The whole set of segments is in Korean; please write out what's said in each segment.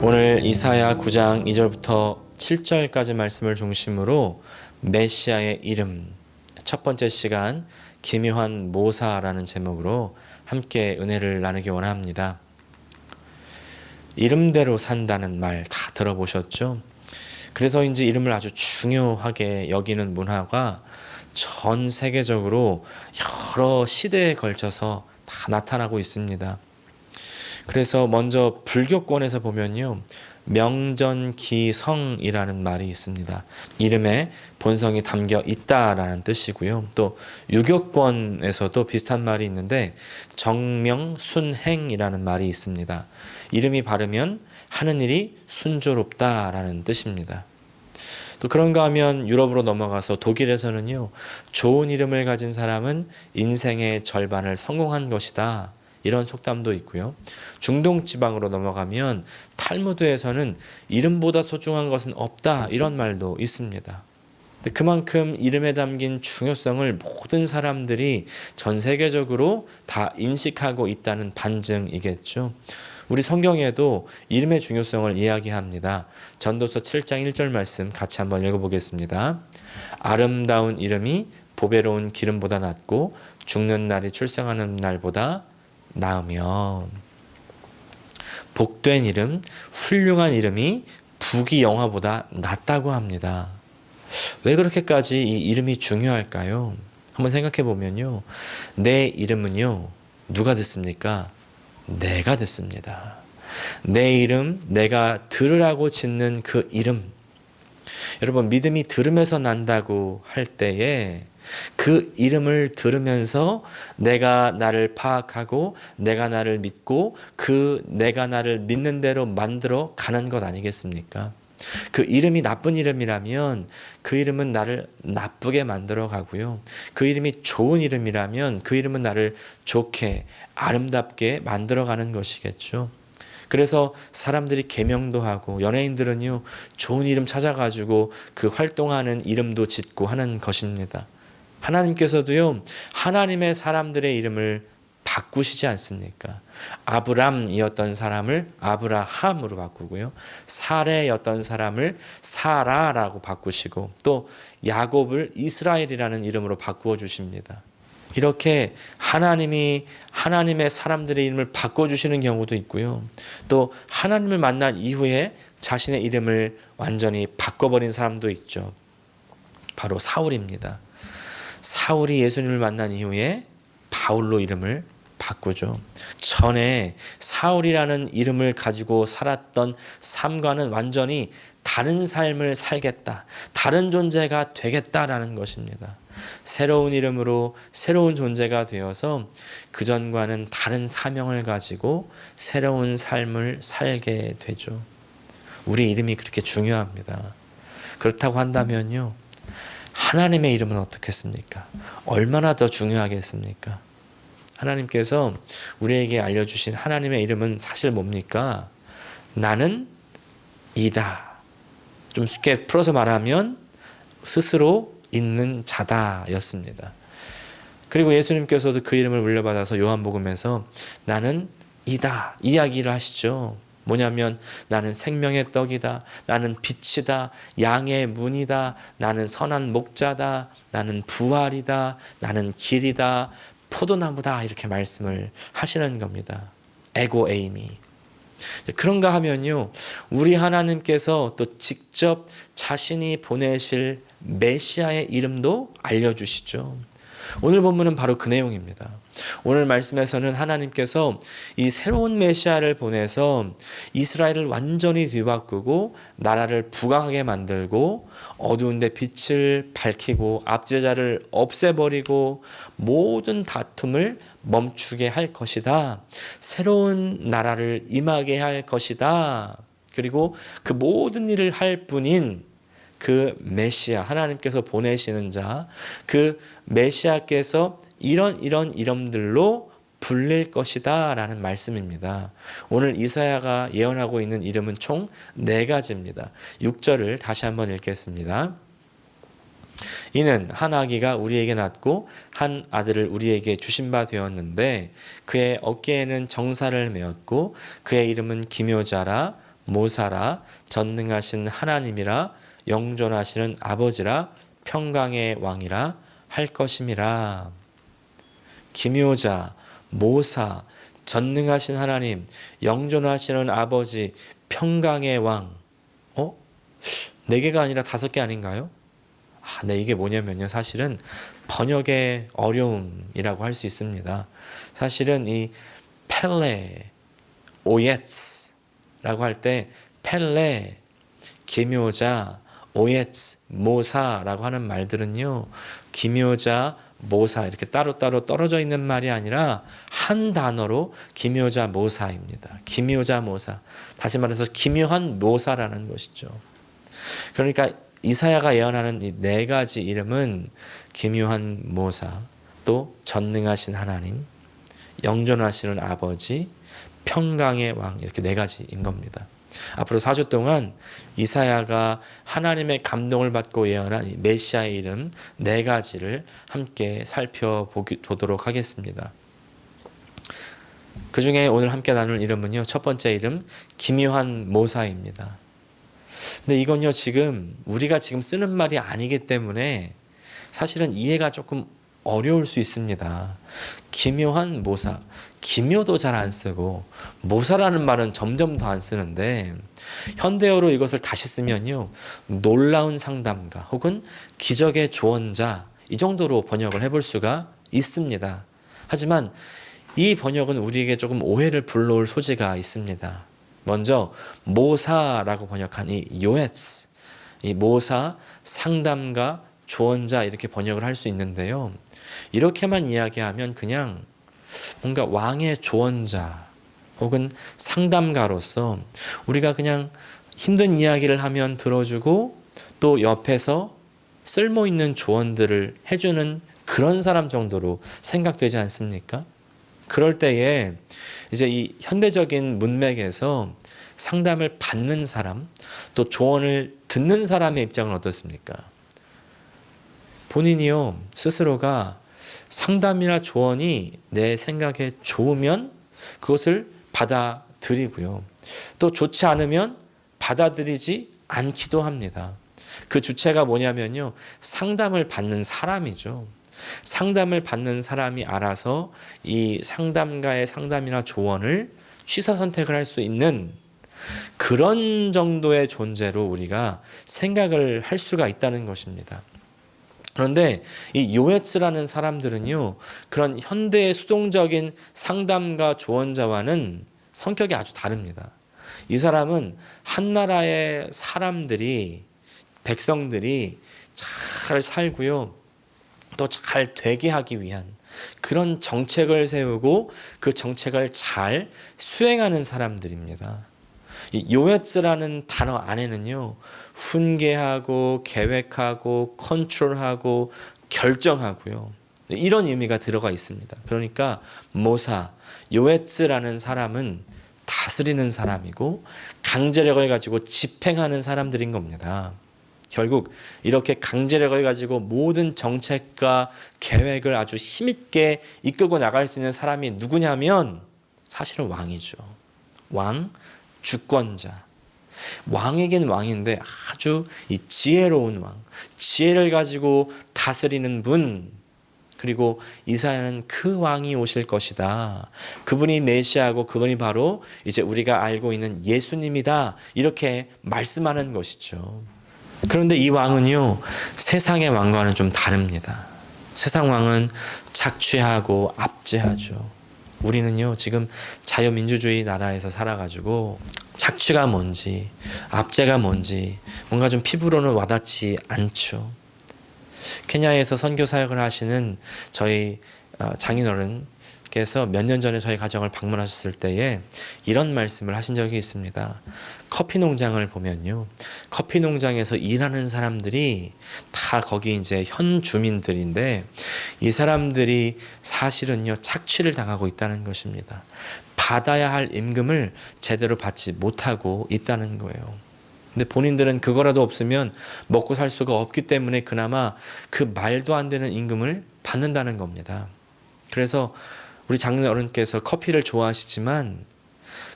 오늘 이사야 9장 2절부터 7절까지 말씀을 중심으로 메시아의 이름, 첫 번째 시간 기묘한 모사라는 제목으로 함께 은혜를 나누기 원합니다. 이름대로 산다는 말 다 들어보셨죠? 그래서인지 이름을 아주 중요하게 여기는 문화가 전 세계적으로 여러 시대에 걸쳐서 다 나타나고 있습니다. 그래서 먼저 불교권에서 보면요, 명전기성이라는 말이 있습니다. 이름에 본성이 담겨 있다라는 뜻이고요. 또 유교권에서도 비슷한 말이 있는데 정명순행이라는 말이 있습니다. 이름이 바르면 하는 일이 순조롭다라는 뜻입니다. 또 그런가 하면 유럽으로 넘어가서 독일에서는요, 좋은 이름을 가진 사람은 인생의 절반을 성공한 것이다, 이런 속담도 있고요. 중동 지방으로 넘어가면 탈무드에서는 이름보다 소중한 것은 없다, 이런 말도 있습니다. 그만큼 이름에 담긴 중요성을 모든 사람들이 전 세계적으로 다 인식하고 있다는 반증이겠죠. 우리 성경에도 이름의 중요성을 이야기합니다. 전도서 7장 1절 말씀 같이 한번 읽어보겠습니다. 아름다운 이름이 보배로운 기름보다 낫고 죽는 날이 출생하는 날보다 나으며, 복된 이름, 훌륭한 이름이 부귀영화보다 낫다고 합니다. 왜 그렇게까지 이 이름이 중요할까요? 한번 생각해 보면요, 내 이름은요, 누가 듣습니까? 내가 듣습니다. 내 이름, 내가 들으라고 짓는 그 이름. 여러분, 믿음이 들음에서 난다고 할 때에 그 이름을 들으면서 내가 나를 파악하고 내가 나를 믿고 그 내가 나를 믿는 대로 만들어 가는 것 아니겠습니까? 그 이름이 나쁜 이름이라면 그 이름은 나를 나쁘게 만들어 가고요. 그 이름이 좋은 이름이라면 그 이름은 나를 좋게 아름답게 만들어 가는 것이겠죠. 그래서 사람들이 계명도 하고 연예인들은요, 좋은 이름 찾아가지고 그 활동하는 이름도 짓고 하는 것입니다. 하나님께서도요, 하나님의 사람들의 이름을 바꾸시지 않습니까? 아브람이었던 사람을 아브라함으로 바꾸고요, 사레였던 사람을 사라라고 바꾸시고, 또 야곱을 이스라엘이라는 이름으로 바꾸어 주십니다. 이렇게 하나님이 하나님의 사람들의 이름을 바꿔주시는 경우도 있고요. 또 하나님을 만난 이후에 자신의 이름을 완전히 바꿔버린 사람도 있죠. 바로 사울입니다. 사울이 예수님을 만난 이후에 바울로 이름을 바꾸죠. 전에 사울이라는 이름을 가지고 살았던 삶과는 완전히 다른 삶을 살겠다, 다른 존재가 되겠다라는 것입니다. 새로운 이름으로 새로운 존재가 되어서 그전과는 다른 사명을 가지고 새로운 삶을 살게 되죠. 우리 이름이 그렇게 중요합니다. 그렇다고 한다면요, 하나님의 이름은 어떻겠습니까? 얼마나 더 중요하겠습니까? 하나님께서 우리에게 알려주신 하나님의 이름은 사실 뭡니까? 나는 이다. 좀 쉽게 풀어서 말하면 스스로 있는 자다 였습니다. 그리고 예수님께서도 그 이름을 물려받아서 요한복음에서 나는 이다 이야기를 하시죠. 뭐냐면 나는 생명의 떡이다, 나는 빛이다, 양의 문이다, 나는 선한 목자다, 나는 부활이다, 나는 길이다, 포도나무다, 이렇게 말씀을 하시는 겁니다. 에고 에이미. 그런가 하면요, 우리 하나님께서 또 직접 자신이 보내실 메시아의 이름도 알려주시죠. 오늘 본문은 바로 그 내용입니다. 오늘 말씀에서는 하나님께서 이 새로운 메시아를 보내서 이스라엘을 완전히 뒤바꾸고 나라를 부강하게 만들고 어두운 데 빛을 밝히고 압제자를 없애버리고 모든 다툼을 멈추게 할 것이다. 새로운 나라를 임하게 할 것이다. 그리고 그 모든 일을 할 분인 그 메시아, 하나님께서 보내시는 자, 그 메시아께서 이런 이름들로 불릴 것이다 라는 말씀입니다. 오늘 이사야가 예언하고 있는 이름은 총 4가지입니다. 6절을 다시 한번 읽겠습니다. 이는 한 아기가 우리에게 낳고 한 아들을 우리에게 주신 바 되었는데 그의 어깨에는 정사를 메었고 그의 이름은 기묘자라 모사라 전능하신 하나님이라 영존하시는 아버지라 평강의 왕이라 할 것임이라. 기묘자, 모사, 전능하신 하나님, 영존하시는 아버지, 평강의 왕. 네 개가 아니라 5개 아닌가요? 네, 이게 뭐냐면요. 사실은 번역의 어려움이라고 할 수 있습니다. 사실은 이 펠레, 오예츠라고 할 때 펠레, 기묘자, 오예츠, 모사라고 하는 말들은요. 기묘자, 모사 이렇게 따로따로 떨어져 있는 말이 아니라 한 단어로 기묘자, 모사입니다. 기묘자, 모사. 다시 말해서 기묘한 모사라는 것이죠. 그러니까 이사야가 예언하는 이 4가지 이름은 기묘한 모사, 또 전능하신 하나님, 영존하시는 아버지, 평강의 왕, 이렇게 4가지인 겁니다. 앞으로 4주 동안 이사야가 하나님의 감동을 받고 예언한 이 메시아의 이름 4가지를 함께 살펴보도록 하겠습니다. 그 중에 오늘 함께 나눌 이름은요, 첫 번째 이름 기묘한 모사입니다. 근데 이건요, 지금 우리가 지금 쓰는 말이 아니기 때문에 사실은 이해가 조금 어려울 수 있습니다. 기묘한 모사, 기묘도 잘 안 쓰고 모사라는 말은 점점 더 안 쓰는데 현대어로 이것을 다시 쓰면요, 놀라운 상담가 혹은 기적의 조언자, 이 정도로 번역을 해볼 수가 있습니다. 하지만 이 번역은 우리에게 조금 오해를 불러올 소지가 있습니다. 먼저 모사라고 번역한 이 요에츠, 이 모사, 상담가, 조언자 이렇게 번역을 할 수 있는데요. 이렇게만 이야기하면 그냥 뭔가 왕의 조언자 혹은 상담가로서 우리가 그냥 힘든 이야기를 하면 들어주고 또 옆에서 쓸모있는 조언들을 해주는 그런 사람 정도로 생각되지 않습니까? 그럴 때에 이제 이 현대적인 문맥에서 상담을 받는 사람, 또 조언을 듣는 사람의 입장은 어떻습니까? 본인이요, 스스로가 상담이나 조언이 내 생각에 좋으면 그것을 받아들이고요. 또 좋지 않으면 받아들이지 않기도 합니다. 그 주체가 뭐냐면요, 상담을 받는 사람이죠. 상담을 받는 사람이 알아서 이 상담가의 상담이나 조언을 취사 선택을 할 수 있는 그런 정도의 존재로 우리가 생각을 할 수가 있다는 것입니다. 그런데 이 요에츠라는 사람들은요, 그런 현대의 수동적인 상담가 조언자와는 성격이 아주 다릅니다. 이 사람은 한 나라의 사람들이, 백성들이 잘 살고요, 또 잘 되게 하기 위한 그런 정책을 세우고 그 정책을 잘 수행하는 사람들입니다. 이 요에츠라는 단어 안에는요, 훈계하고 계획하고 컨트롤하고 결정하고요, 이런 의미가 들어가 있습니다. 그러니까 모사, 요에츠라는 사람은 다스리는 사람이고 강제력을 가지고 집행하는 사람들인 겁니다. 결국 이렇게 강제력을 가지고 모든 정책과 계획을 아주 힘있게 이끌고 나갈 수 있는 사람이 누구냐면 사실은 왕이죠. 왕, 주권자. 왕에겐 왕인데 아주 이 지혜로운 왕, 지혜를 가지고 다스리는 분, 그리고 이사야는 그 왕이 오실 것이다. 그분이 메시아고 그분이 바로 이제 우리가 알고 있는 예수님이다. 이렇게 말씀하는 것이죠. 그런데 이 왕은요, 세상의 왕과는 좀 다릅니다. 세상 왕은 착취하고 압제하죠. 우리는요, 지금 자유민주주의 나라에서 살아가지고 착취가 뭔지, 압제가 뭔지 뭔가 좀 피부로는 와닿지 않죠. 케냐에서 선교 사역을 하시는 저희 장인어른께서 몇 년 전에 저희 가정을 방문하셨을 때에 이런 말씀을 하신 적이 있습니다. 커피 농장을 보면요, 커피 농장에서 일하는 사람들이 다 거기 이제 현 주민들인데 이 사람들이 사실은요, 착취를 당하고 있다는 것입니다. 받아야 할 임금을 제대로 받지 못하고 있다는 거예요. 근데 본인들은 그거라도 없으면 먹고 살 수가 없기 때문에 그나마 그 말도 안 되는 임금을 받는다는 겁니다. 그래서 우리 장인 어른께서 커피를 좋아하시지만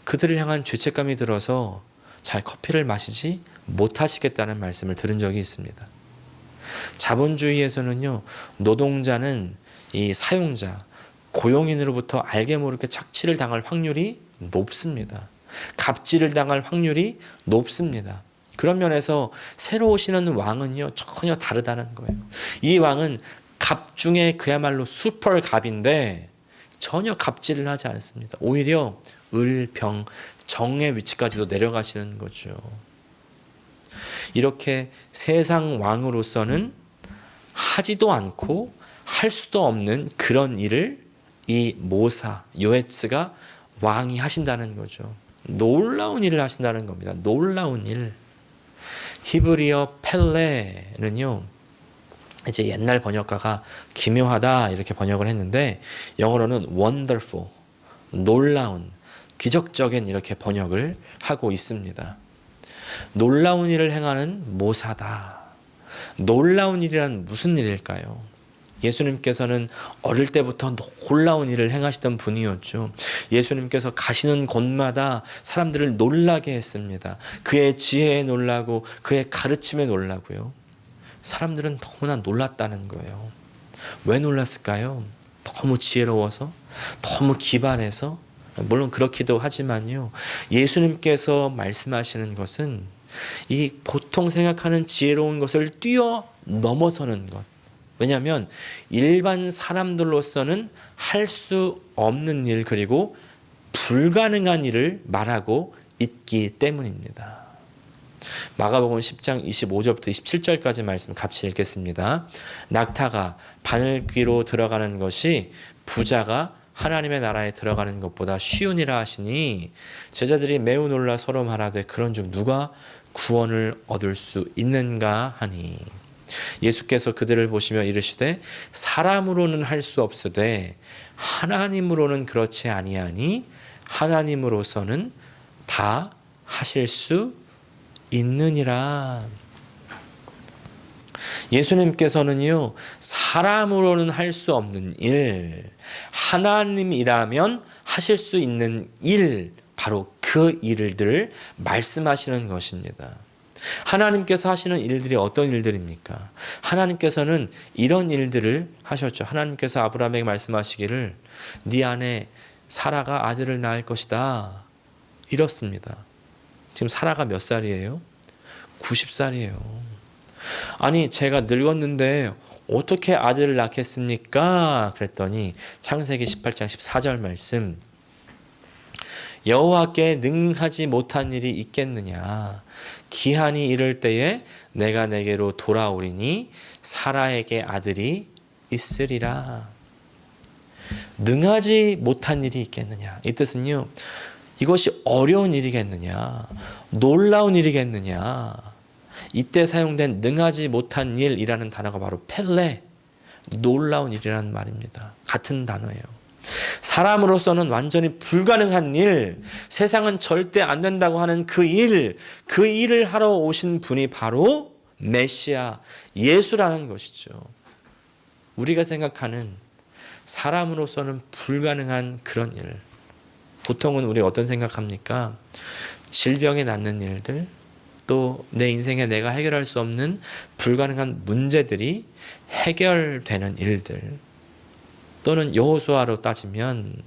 그들을 향한 죄책감이 들어서 잘 커피를 마시지 못하시겠다는 말씀을 들은 적이 있습니다. 자본주의에서는요, 노동자는 이 사용자, 고용인으로부터 알게 모르게 착취를 당할 확률이 높습니다. 갑질을 당할 확률이 높습니다. 그런 면에서 새로 오시는 왕은요, 전혀 다르다는 거예요. 이 왕은 갑 중에 그야말로 슈퍼 갑인데 전혀 갑질을 하지 않습니다. 오히려 을, 병, 정의 위치까지도 내려가시는 거죠. 이렇게 세상 왕으로서는 하지도 않고 할 수도 없는 그런 일을 이 모사, 요에츠가 왕이 하신다는 거죠. 놀라운 일을 하신다는 겁니다. 놀라운 일. 히브리어 펠레는요, 이제 옛날 번역가가 기묘하다 이렇게 번역을 했는데 영어로는 wonderful, 놀라운, 기적적인 이렇게 번역을 하고 있습니다. 놀라운 일을 행하는 모사다. 놀라운 일이란 무슨 일일까요? 예수님께서는 어릴 때부터 놀라운 일을 행하시던 분이었죠. 예수님께서 가시는 곳마다 사람들을 놀라게 했습니다. 그의 지혜에 놀라고 그의 가르침에 놀라고요. 사람들은 너무나 놀랐다는 거예요. 왜 놀랐을까요? 너무 지혜로워서, 너무 기발해서. 물론 그렇기도 하지만요, 예수님께서 말씀하시는 것은 이 보통 생각하는 지혜로운 것을 뛰어넘어서는 것. 왜냐하면 일반 사람들로서는 할 수 없는 일, 그리고 불가능한 일을 말하고 있기 때문입니다. 마가복음 10장 25절부터 27절까지 말씀 같이 읽겠습니다. 낙타가 바늘 귀로 들어가는 것이 부자가 하나님의 나라에 들어가는 것보다 쉬우니라 하시니 제자들이 매우 놀라 서로 말하되 그런즉 누가 구원을 얻을 수 있는가 하니 예수께서 그들을 보시며 이르시되 사람으로는 할 수 없으되 하나님으로는 그렇지 아니하니 하나님으로서는 다 하실 수 있느니라. 예수님께서는요, 사람으로는 할 수 없는 일, 하나님이라면 하실 수 있는 일, 바로 그 일들을 말씀하시는 것입니다. 하나님께서 하시는 일들이 어떤 일들입니까? 하나님께서는 이런 일들을 하셨죠. 하나님께서 아브라함에게 말씀하시기를 네 안에 사라가 아들을 낳을 것이다, 이렇습니다. 지금 사라가 몇 살이에요? 90살이에요. 아니, 제가 늙었는데 어떻게 아들을 낳겠습니까? 그랬더니 창세기 18장 14절 말씀, 여호와께 능하지 못한 일이 있겠느냐. 기한이 이를 때에 내가 내게로 돌아오리니 사라에게 아들이 있으리라. 능하지 못한 일이 있겠느냐. 이 뜻은요, 이것이 어려운 일이겠느냐, 놀라운 일이겠느냐. 이때 사용된 능하지 못한 일이라는 단어가 바로 펠레, 놀라운 일이라는 말입니다. 같은 단어예요. 사람으로서는 완전히 불가능한 일, 세상은 절대 안 된다고 하는 그 일을 하러 오신 분이 바로 메시아, 예수라는 것이죠. 우리가 생각하는 사람으로서는 불가능한 그런 일, 보통은 우리 어떤 생각합니까? 질병에 낫는 일들, 또 내 인생에 내가 해결할 수 없는 불가능한 문제들이 해결되는 일들, 또는 여호수아로 따지면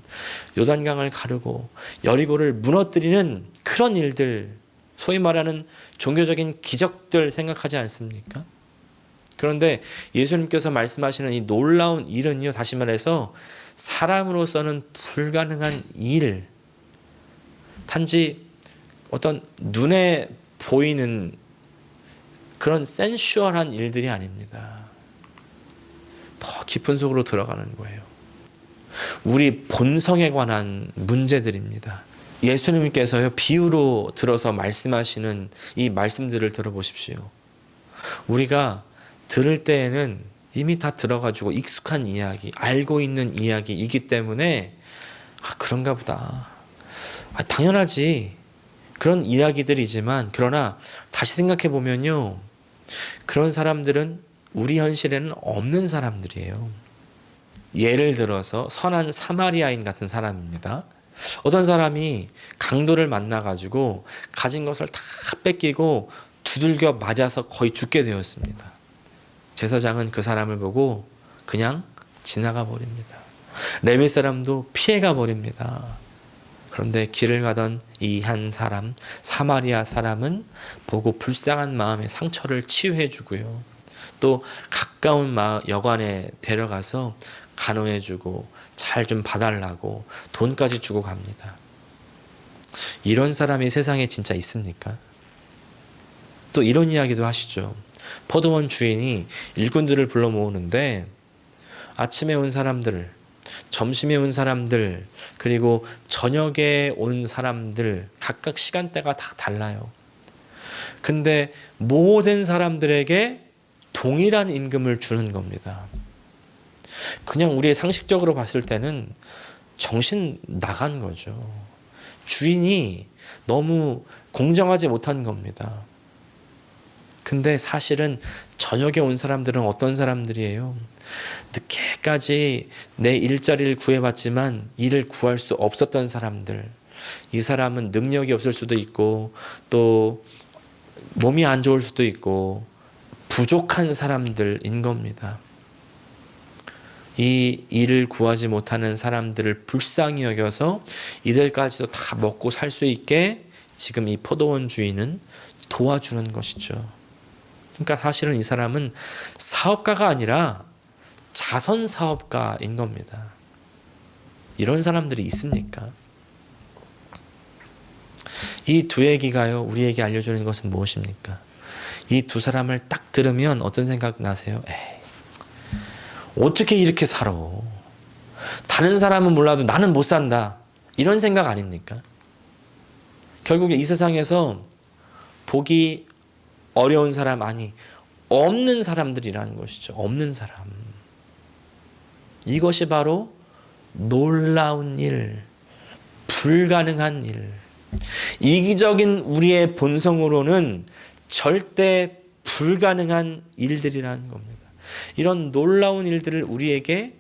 요단강을 가르고 여리고를 무너뜨리는 그런 일들, 소위 말하는 종교적인 기적들 생각하지 않습니까? 그런데 예수님께서 말씀하시는 이 놀라운 일은요, 다시 말해서 사람으로서는 불가능한 일, 단지 어떤 눈에 보이는 그런 센슈얼한 일들이 아닙니다. 더 깊은 속으로 들어가는 거예요. 우리 본성에 관한 문제들입니다. 예수님께서요, 비유로 들어서 말씀하시는 이 말씀들을 들어보십시오. 우리가 들을 때에는 이미 다 들어가지고 익숙한 이야기, 알고 있는 이야기이기 때문에 그런가 보다, 당연하지, 그런 이야기들이지만, 그러나 다시 생각해 보면요, 그런 사람들은 우리 현실에는 없는 사람들이에요. 예를 들어서 선한 사마리아인 같은 사람입니다. 어떤 사람이 강도를 만나가지고 가진 것을 다 뺏기고 두들겨 맞아서 거의 죽게 되었습니다. 제사장은 그 사람을 보고 그냥 지나가 버립니다. 레위 사람도 피해가 버립니다. 그런데 길을 가던 이 한 사람, 사마리아 사람은 보고 불쌍한 마음에 상처를 치유해 주고요. 또 가까운 여관에 데려가서 간호해 주고 잘 좀 봐달라고 돈까지 주고 갑니다. 이런 사람이 세상에 진짜 있습니까? 또 이런 이야기도 하시죠. 포도원 주인이 일꾼들을 불러 모으는데 아침에 온 사람들, 점심에 온 사람들, 그리고 저녁에 온 사람들 각각 시간대가 다 달라요. 근데 모든 사람들에게 동일한 임금을 주는 겁니다. 그냥 우리의 상식적으로 봤을 때는 정신 나간 거죠. 주인이 너무 공정하지 못한 겁니다. 근데 사실은 저녁에 온 사람들은 어떤 사람들이에요? 늦게까지 내 일자리를 구해봤지만 일을 구할 수 없었던 사람들. 이 사람은 능력이 없을 수도 있고 또 몸이 안 좋을 수도 있고 부족한 사람들인 겁니다. 이 일을 구하지 못하는 사람들을 불쌍히 여겨서 이들까지도 다 먹고 살 수 있게 지금 이 포도원 주인은 도와주는 것이죠. 그러니까 사실은 이 사람은 사업가가 아니라 자선 사업가인 겁니다. 이런 사람들이 있습니까? 이 두 얘기가요, 우리에게 알려주는 것은 무엇입니까? 이 두 사람을 딱 들으면 어떤 생각 나세요? 에이, 어떻게 이렇게 살아? 다른 사람은 몰라도 나는 못 산다. 이런 생각 아닙니까? 결국에 이 세상에서 보기 어려운 사람, 아니 없는 사람들이라는 것이죠. 없는 사람. 이것이 바로 놀라운 일, 불가능한 일. 이기적인 우리의 본성으로는 절대 불가능한 일들이라는 겁니다. 이런 놀라운 일들을 우리에게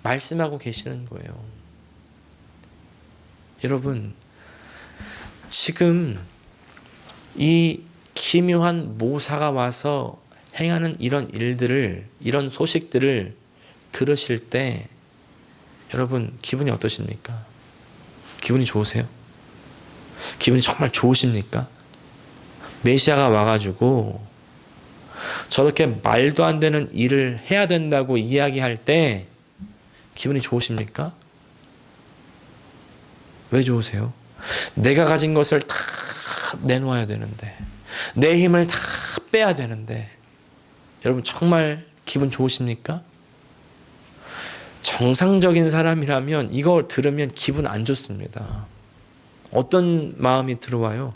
말씀하고 계시는 거예요. 여러분, 지금 이 기묘한 모사가 와서 행하는 이런 일들을, 이런 소식들을 들으실 때 여러분 기분이 어떠십니까? 기분이 좋으세요? 기분이 정말 좋으십니까? 메시아가 와가지고 저렇게 말도 안 되는 일을 해야 된다고 이야기할 때 기분이 좋으십니까? 왜 좋으세요? 내가 가진 것을 다 내놓아야 되는데, 내 힘을 다 빼야 되는데, 여러분 정말 기분 좋으십니까? 정상적인 사람이라면 이걸 들으면 기분 안 좋습니다. 어떤 마음이 들어와요?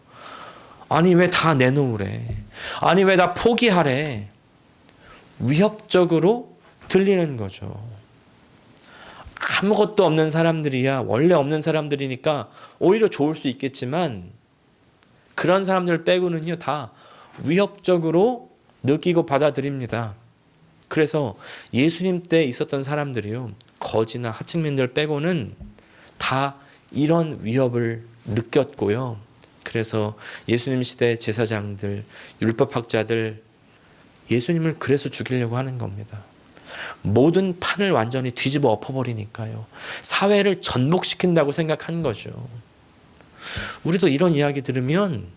아니 왜 다 내놓으래? 아니 왜 다 포기하래? 위협적으로 들리는 거죠. 아무것도 없는 사람들이야, 원래 없는 사람들이니까 오히려 좋을 수 있겠지만 그런 사람들 빼고는요 다 위협적으로 느끼고 받아들입니다. 그래서 예수님 때 있었던 사람들이요, 거지나 하층민들 빼고는 다 이런 위협을 느꼈고요. 그래서 예수님 시대 제사장들, 율법학자들, 예수님을 그래서 죽이려고 하는 겁니다. 모든 판을 완전히 뒤집어 엎어버리니까요. 사회를 전복시킨다고 생각한 거죠. 우리도 이런 이야기 들으면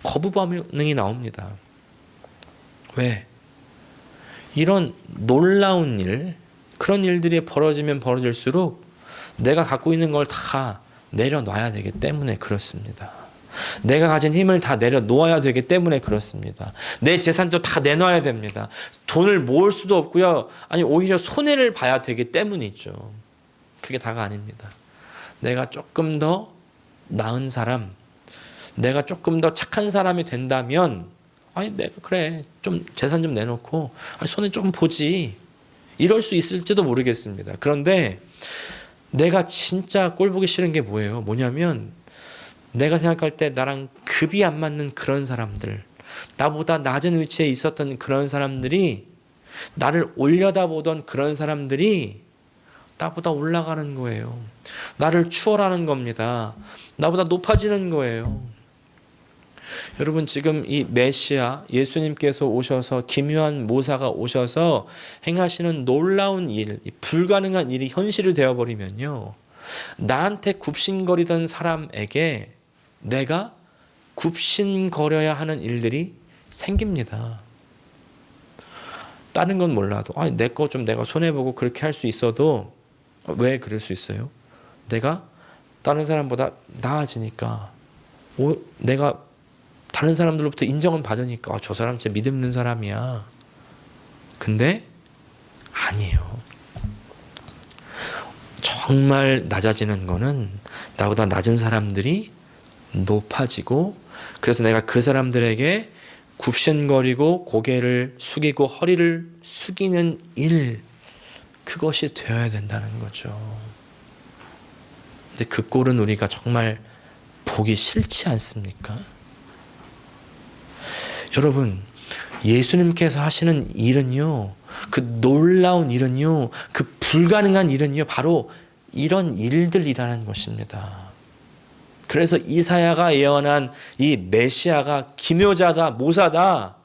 거부 반응이 나옵니다. 왜? 이런 놀라운 일, 그런 일들이 벌어지면 벌어질수록 내가 갖고 있는 걸 다 내려놔야 되기 때문에 그렇습니다. 내가 가진 힘을 다 내려놓아야 되기 때문에 그렇습니다. 내 재산도 다 내놔야 됩니다. 돈을 모을 수도 없고요. 아니 오히려 손해를 봐야 되기 때문이죠. 그게 다가 아닙니다. 내가 조금 더 나은 사람, 내가 조금 더 착한 사람이 된다면, 아니 내가 그래 좀 재산 좀 내놓고 손해 조금 보지, 이럴 수 있을지도 모르겠습니다. 그런데 내가 진짜 꼴 보기 싫은 게 뭐냐면 내가 생각할 때 나랑 급이 안 맞는 그런 사람들, 나보다 낮은 위치에 있었던 그런 사람들이, 나를 올려다보던 그런 사람들이 나보다 올라가는 거예요. 나를 추월하는 겁니다. 나보다 높아지는 거예요. 여러분, 지금 이 메시아 예수님께서 오셔서 기묘한 모사가 오셔서 행하시는 놀라운 일, 불가능한 일이 현실이 되어버리면요, 나한테 굽신거리던 사람에게 내가 굽신거려야 하는 일들이 생깁니다. 다른 건 몰라도 내 거 좀 내가 손해보고 그렇게 할 수 있어도, 왜 그럴 수 있어요? 내가 다른 사람보다 나아지니까, 내가 다른 사람들로부터 인정은 받으니까 저 사람 진짜 믿음 있는 사람이야. 근데 아니에요. 정말 낮아지는 거는 나보다 낮은 사람들이 높아지고, 그래서 내가 그 사람들에게 굽신거리고 고개를 숙이고 허리를 숙이는 일, 그것이 되어야 된다는 거죠. 근데 그 꼴은 우리가 정말 보기 싫지 않습니까? 여러분, 예수님께서 하시는 일은요, 그 놀라운 일은요, 그 불가능한 일은요, 바로 이런 일들이라는 것입니다. 그래서 이사야가 예언한 이 메시아가 기묘자다, 모사다,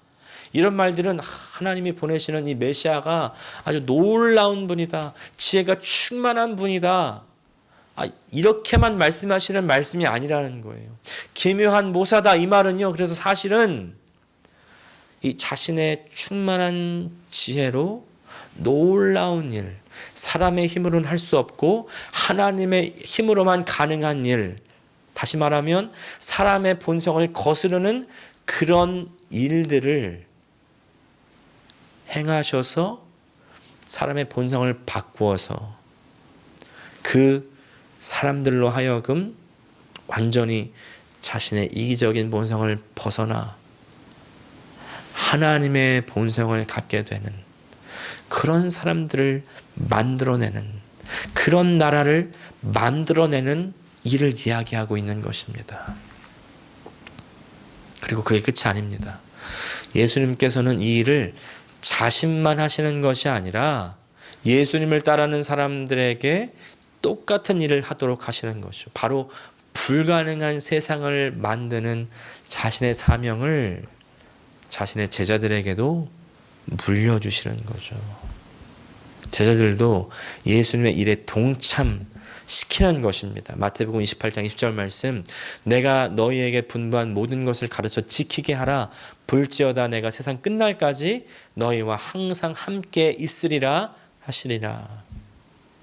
이런 말들은 하나님이 보내시는 이 메시아가 아주 놀라운 분이다, 지혜가 충만한 분이다, 이렇게만 말씀하시는 말씀이 아니라는 거예요. 기묘한 모사다, 이 말은요, 그래서 사실은 이 자신의 충만한 지혜로 놀라운 일, 사람의 힘으로는 할 수 없고 하나님의 힘으로만 가능한 일, 다시 말하면 사람의 본성을 거스르는 그런 일들을 행하셔서 사람의 본성을 바꾸어서 그 사람들로 하여금 완전히 자신의 이기적인 본성을 벗어나 하나님의 본성을 갖게 되는 그런 사람들을 만들어내는, 그런 나라를 만들어내는 일을 이야기하고 있는 것입니다. 그리고 그게 끝이 아닙니다. 예수님께서는 이 일을 자신만 하시는 것이 아니라 예수님을 따르는 사람들에게 똑같은 일을 하도록 하시는 것이죠. 바로 불가능한 세상을 만드는 자신의 사명을 자신의 제자들에게도 물려주시는 거죠. 제자들도 예수님의 일에 동참시키는 것입니다. 마태복음 28장 20절 말씀, 내가 너희에게 분부한 모든 것을 가르쳐 지키게 하라. 볼지어다 내가 세상 끝날까지 너희와 항상 함께 있으리라 하시리라.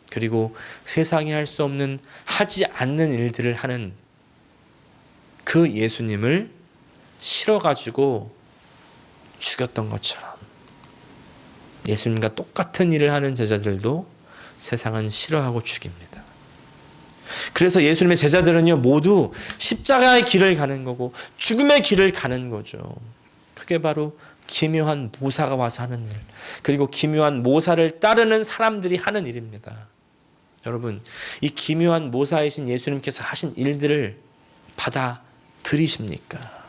그리고 세상이 할 수 없는, 하지 않는 일들을 하는 그 예수님을 싫어가지고 죽였던 것처럼 예수님과 똑같은 일을 하는 제자들도 세상은 싫어하고 죽입니다. 그래서 예수님의 제자들은요, 모두 십자가의 길을 가는 거고 죽음의 길을 가는 거죠. 그게 바로 기묘한 모사가 와서 하는 일, 그리고 기묘한 모사를 따르는 사람들이 하는 일입니다. 여러분, 이 기묘한 모사이신 예수님께서 하신 일들을 받아들이십니까?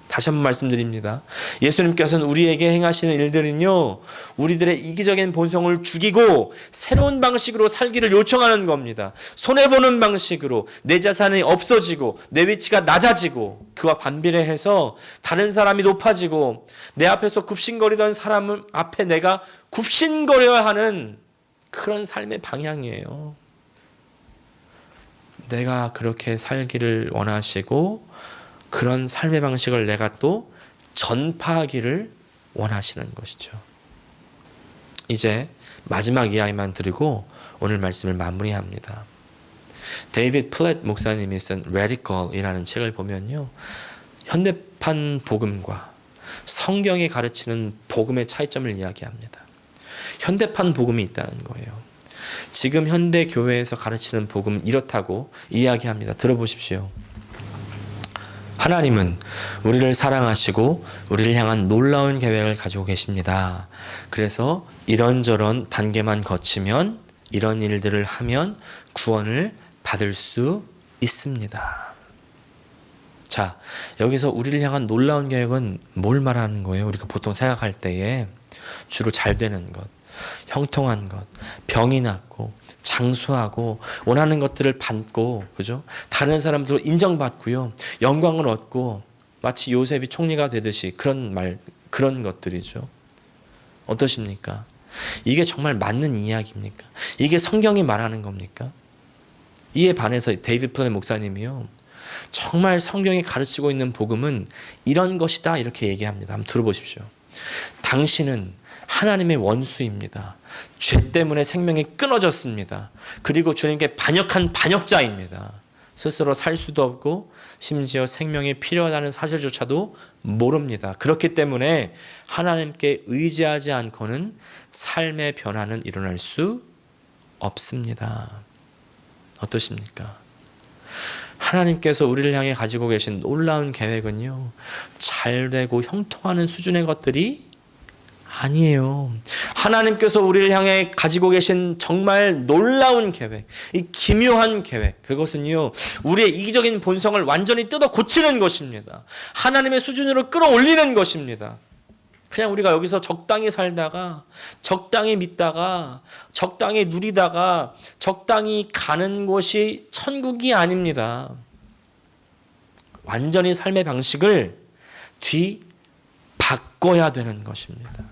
다시 한번 말씀드립니다. 예수님께서는 우리에게 행하시는 일들은요, 우리들의 이기적인 본성을 죽이고 새로운 방식으로 살기를 요청하는 겁니다. 손해보는 방식으로 내 자산이 없어지고 내 위치가 낮아지고 그와 반비례해서 다른 사람이 높아지고 내 앞에서 굽신거리던 사람 앞에 내가 굽신거려야 하는 그런 삶의 방향이에요. 내가 그렇게 살기를 원하시고 그런 삶의 방식을 내가 또 전파하기를 원하시는 것이죠. 이제 마지막 이야기만 드리고 오늘 말씀을 마무리합니다. 데이비드 플랫 목사님이 쓴 Radical이라는 책을 보면요, 현대판 복음과 성경이 가르치는 복음의 차이점을 이야기합니다. 현대판 복음이 있다는 거예요. 지금 현대 교회에서 가르치는 복음은 이렇다고 이야기합니다. 들어보십시오. 하나님은 우리를 사랑하시고 우리를 향한 놀라운 계획을 가지고 계십니다. 그래서 이런저런 단계만 거치면, 이런 일들을 하면 구원을 받을 수 있습니다. 자, 여기서 우리를 향한 놀라운 계획은 뭘 말하는 거예요? 우리가 보통 생각할 때에 주로 잘 되는 것, 형통한 것, 병이 낫고 장수하고 원하는 것들을 받고, 그죠? 다른 사람들로 인정받고요, 영광을 얻고 마치 요셉이 총리가 되듯이 그런 것들이죠. 어떠십니까? 이게 정말 맞는 이야기입니까? 이게 성경이 말하는 겁니까? 이에 반해서 데이비드 플랜 목사님이요, 정말 성경이 가르치고 있는 복음은 이런 것이다 이렇게 얘기합니다. 한번 들어보십시오. 당신은 하나님의 원수입니다. 죄 때문에 생명이 끊어졌습니다. 그리고 주님께 반역한 반역자입니다. 스스로 살 수도 없고 심지어 생명이 필요하다는 사실조차도 모릅니다. 그렇기 때문에 하나님께 의지하지 않고는 삶의 변화는 일어날 수 없습니다. 어떠십니까? 하나님께서 우리를 향해 가지고 계신 놀라운 계획은요, 잘되고 형통하는 수준의 것들이 아니에요. 하나님께서 우리를 향해 가지고 계신 정말 놀라운 계획, 이 기묘한 계획, 그것은요, 우리의 이기적인 본성을 완전히 뜯어 고치는 것입니다. 하나님의 수준으로 끌어올리는 것입니다. 그냥 우리가 여기서 적당히 살다가, 적당히 믿다가, 적당히 누리다가, 적당히 가는 곳이 천국이 아닙니다. 완전히 삶의 방식을 바꿔야 되는 것입니다.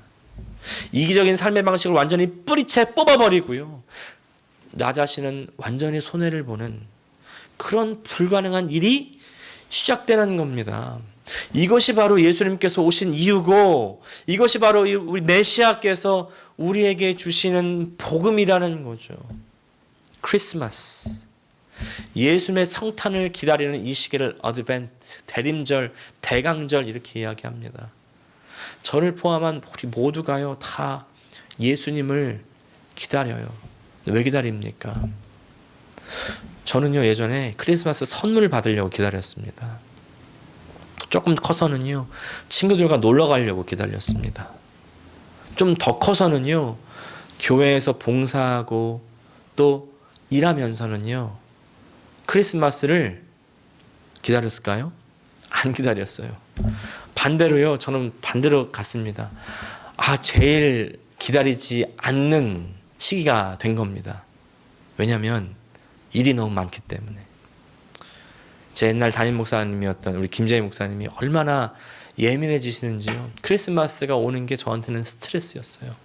이기적인 삶의 방식을 완전히 뿌리채 뽑아버리고요, 나 자신은 완전히 손해를 보는 그런 불가능한 일이 시작되는 겁니다. 이것이 바로 예수님께서 오신 이유고, 이것이 바로 우리 메시아께서 우리에게 주시는 복음이라는 거죠. 크리스마스, 예수님의 성탄을 기다리는 이 시기를 어드벤트, 대림절, 대강절 이렇게 이야기합니다. 저를 포함한 우리 모두가요, 다 예수님을 기다려요. 왜 기다립니까? 저는요, 예전에 크리스마스 선물 받으려고 기다렸습니다. 조금 커서는요, 친구들과 놀러 가려고 기다렸습니다. 좀 더 커서는요, 교회에서 봉사하고 또 일하면서는요, 크리스마스를 기다렸을까요? 안 기다렸어요. 반대로요, 저는 반대로 갔습니다. 제일 기다리지 않는 시기가 된 겁니다. 왜냐하면 일이 너무 많기 때문에. 제 옛날 담임 목사님이었던 우리 김재희 목사님이 얼마나 예민해지시는지요. 크리스마스가 오는 게 저한테는 스트레스였어요.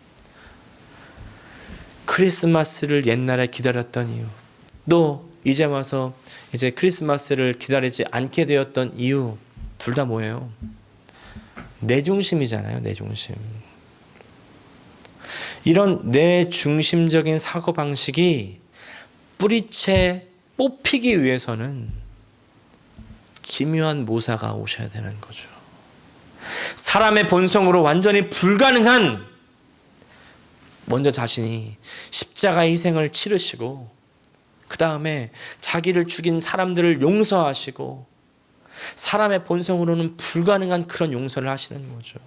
크리스마스를 옛날에 기다렸던 이유, 또 이제 와서 이제 크리스마스를 기다리지 않게 되었던 이유, 둘 다 뭐예요? 내 중심이잖아요. 내 중심. 이런 내 중심적인 사고방식이 뿌리채 뽑히기 위해서는 기묘한 모사가 오셔야 되는 거죠. 사람의 본성으로 완전히 불가능한, 먼저 자신이 십자가의 희생을 치르시고 그 다음에 자기를 죽인 사람들을 용서하시고, 사람의 본성으로는 불가능한 그런 용서를 하시는 거죠.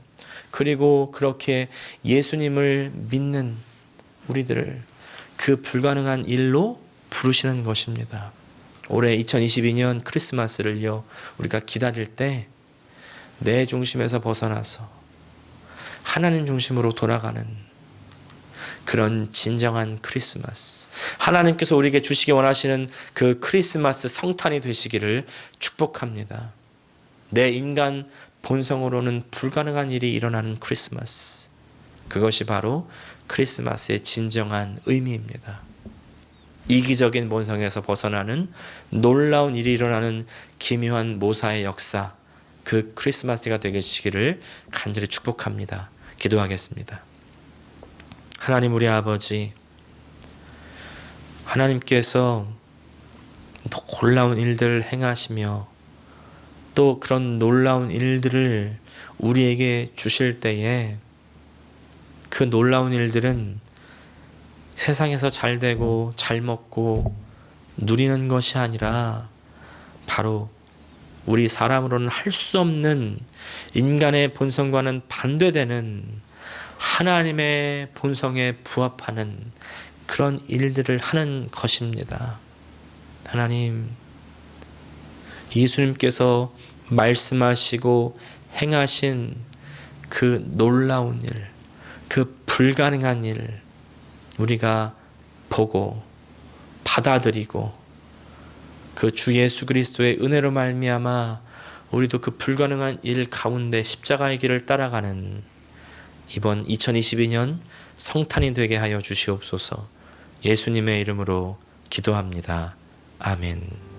그리고 그렇게 예수님을 믿는 우리들을 그 불가능한 일로 부르시는 것입니다. 올해 2022년 크리스마스를요, 우리가 기다릴 때 내 중심에서 벗어나서 하나님 중심으로 돌아가는 그런 진정한 크리스마스, 하나님께서 우리에게 주시기 원하시는 그 크리스마스 성탄이 되시기를 축복합니다. 내 인간 본성으로는 불가능한 일이 일어나는 크리스마스, 그것이 바로 크리스마스의 진정한 의미입니다. 이기적인 본성에서 벗어나는 놀라운 일이 일어나는 기묘한 모사의 역사, 그 크리스마스가 되시기를 간절히 축복합니다. 기도하겠습니다. 하나님, 우리 아버지, 하나님께서 놀라운 일들을 행하시며 또 그런 놀라운 일들을 우리에게 주실 때에 그 놀라운 일들은 세상에서 잘 되고 잘 먹고 누리는 것이 아니라 바로 우리 사람으로는 할 수 없는, 인간의 본성과는 반대되는 하나님의 본성에 부합하는 그런 일들을 하는 것입니다. 하나님, 예수님께서 말씀하시고 행하신 그 놀라운 일, 그 불가능한 일, 우리가 보고 받아들이고 그 주 예수 그리스도의 은혜로 말미암아 우리도 그 불가능한 일 가운데 십자가의 길을 따라가는 이번 2022년 성탄이 되게 하여 주시옵소서. 예수님의 이름으로 기도합니다. 아멘.